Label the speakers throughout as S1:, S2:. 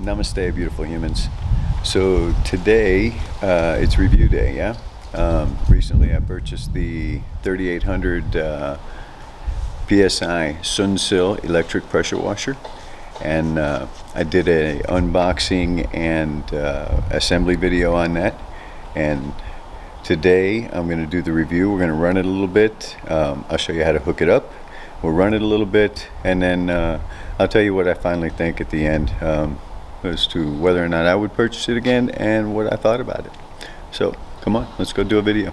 S1: Namaste, beautiful humans. So today, it's review day, yeah? Recently I purchased the 3800 PSI Suyncll electric pressure washer. And I did a unboxing and assembly video on that. And today I'm going to do the review. We're going to run it a little bit. I'll show you how to hook it up. We'll run it a little bit, and then I'll tell you what I finally think at the end as to whether or not I would purchase it again and what I thought about it. So come on, let's go do a video.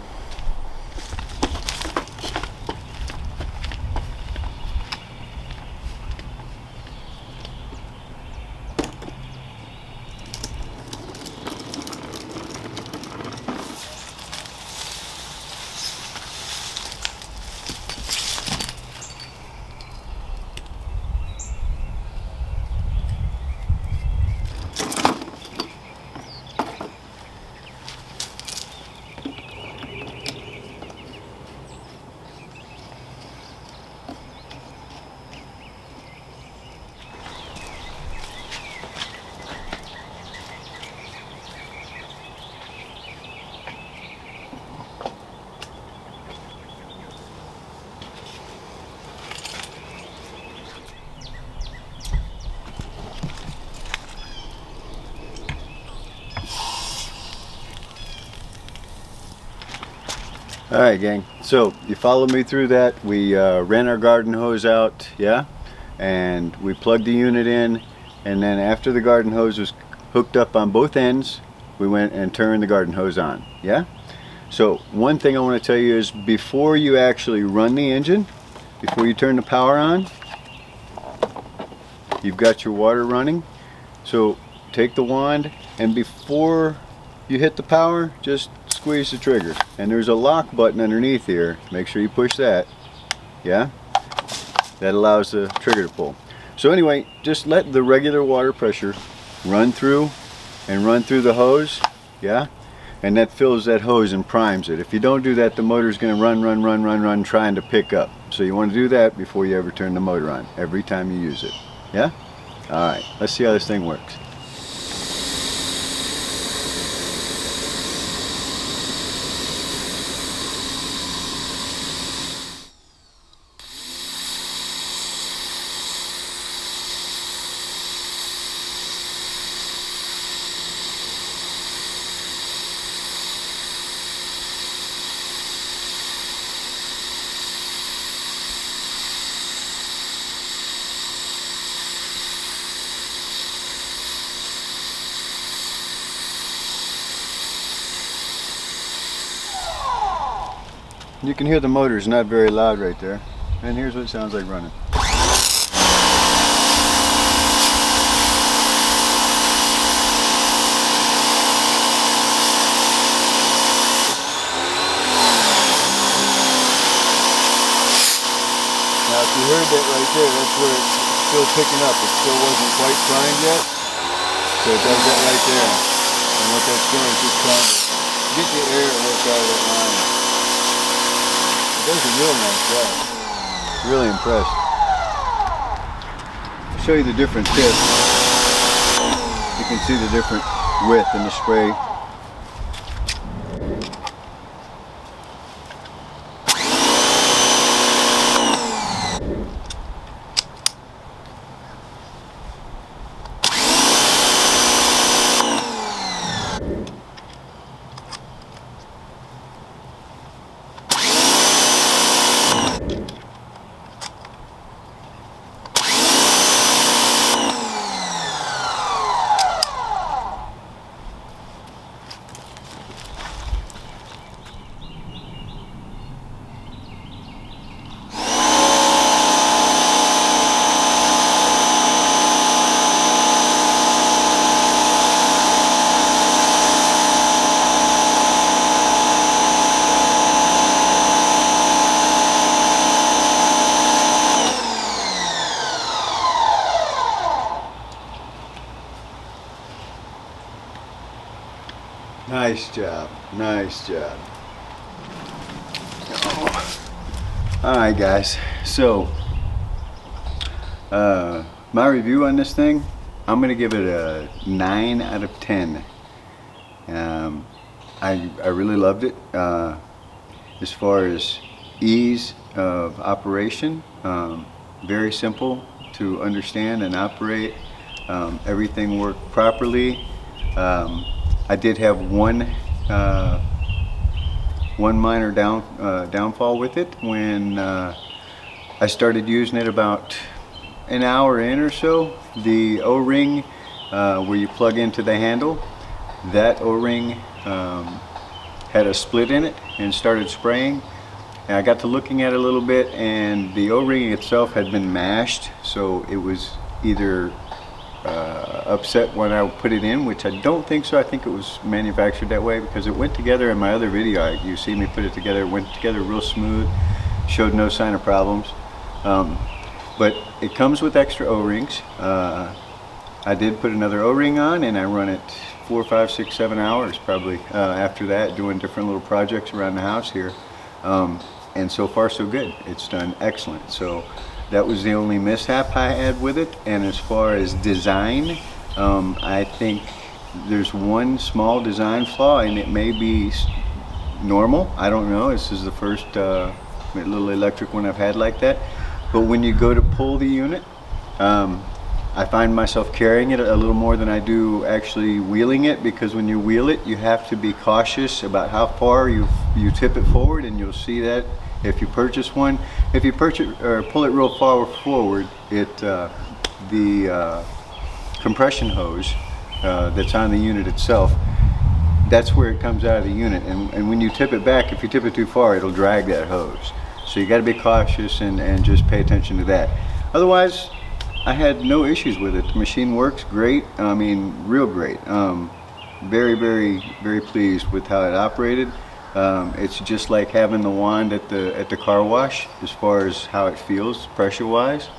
S1: Alright gang, so you followed me through that. We ran our garden hose out, yeah, and we plugged the unit in, and then after the garden hose was hooked up on both ends, we went and turned the garden hose on, yeah. So one thing I want to tell you is before you actually run the engine, before you turn the power on, you've got your water running. So take the wand, and before you hit the power, just squeeze the trigger, and there's a lock button underneath here. Make sure you push that, yeah, that allows the trigger to pull. So anyway, just let the regular water pressure run through the hose, yeah, and that fills that hose and primes it. If you don't do that, the motor's going to run trying to pick up. So you want to do that before you ever turn the motor on, every time you use it, yeah. Alright, let's see how this thing works. You can hear the motor's not very loud right there. And here's what it sounds like running. Now if you heard that right there, that's where it's still picking up. It still wasn't quite primed yet. So it does that right there. And what that's doing is just trying to get the air worked out of that line. Does a real nice job. Really impressed. I'll show you the different tips. You can see the different width in the spray. Nice job, nice job. Alright guys, so my review on this thing, I'm gonna give it a 9 out of 10. I really loved it. As far as ease of operation, very simple to understand and operate. Everything worked properly. I did have one minor downfall with it. When I started using it about an hour in or so, the O-ring where you plug into the handle, that O-ring had a split in it and started spraying. And I got to looking at it a little bit, and the O-ring itself had been mashed, so it was either upset when I put it in, which I don't think so. I think it was manufactured that way because it went together in my other video. You see me put it together, it went together real smooth, showed no sign of problems. But it comes with extra O-rings. I did put another O-ring on, and I run it 4, 5, 6, 7 hours probably after that, doing different little projects around the house here. And so far so good. It's done excellent. So that was the only mishap I had with it. And as far as design, I think there's one small design flaw, and it may be normal. I don't know. This is the first little electric one I've had like that. But when you go to pull the unit, I find myself carrying it a little more than I do actually wheeling it, because when you wheel it, you have to be cautious about how far you tip it forward, and you'll see that if you purchase one. If you purchase or pull it real far forward, the compression hose that's on the unit itself, that's where it comes out of the unit, and when you tip it back, if you tip it too far, it'll drag that hose. So you got to be cautious and just pay attention to that. Otherwise, I had no issues with it. The machine works great. I mean, real great. Very, very, very pleased with how it operated. It's just like having the wand at the car wash as far as how it feels pressure-wise.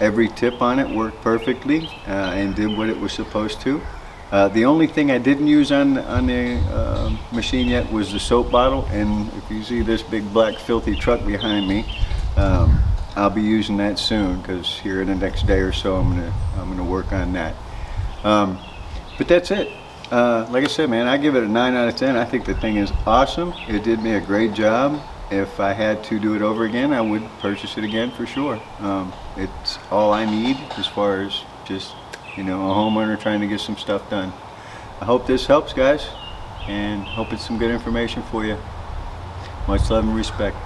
S1: Every tip on it worked perfectly and did what it was supposed to. The only thing I didn't use on the machine yet was the soap bottle, and if you see this big black filthy truck behind me, I'll be using that soon, because here in the next day or so I'm gonna work on that. But that's it. Like I said, man, I give it a 9 out of 10. I think the thing is awesome. It did me a great job. If I had to do it over again, I would purchase it again for sure. It's all I need as far as just, a homeowner trying to get some stuff done. I hope this helps, guys, and hope it's some good information for you. Much love and respect.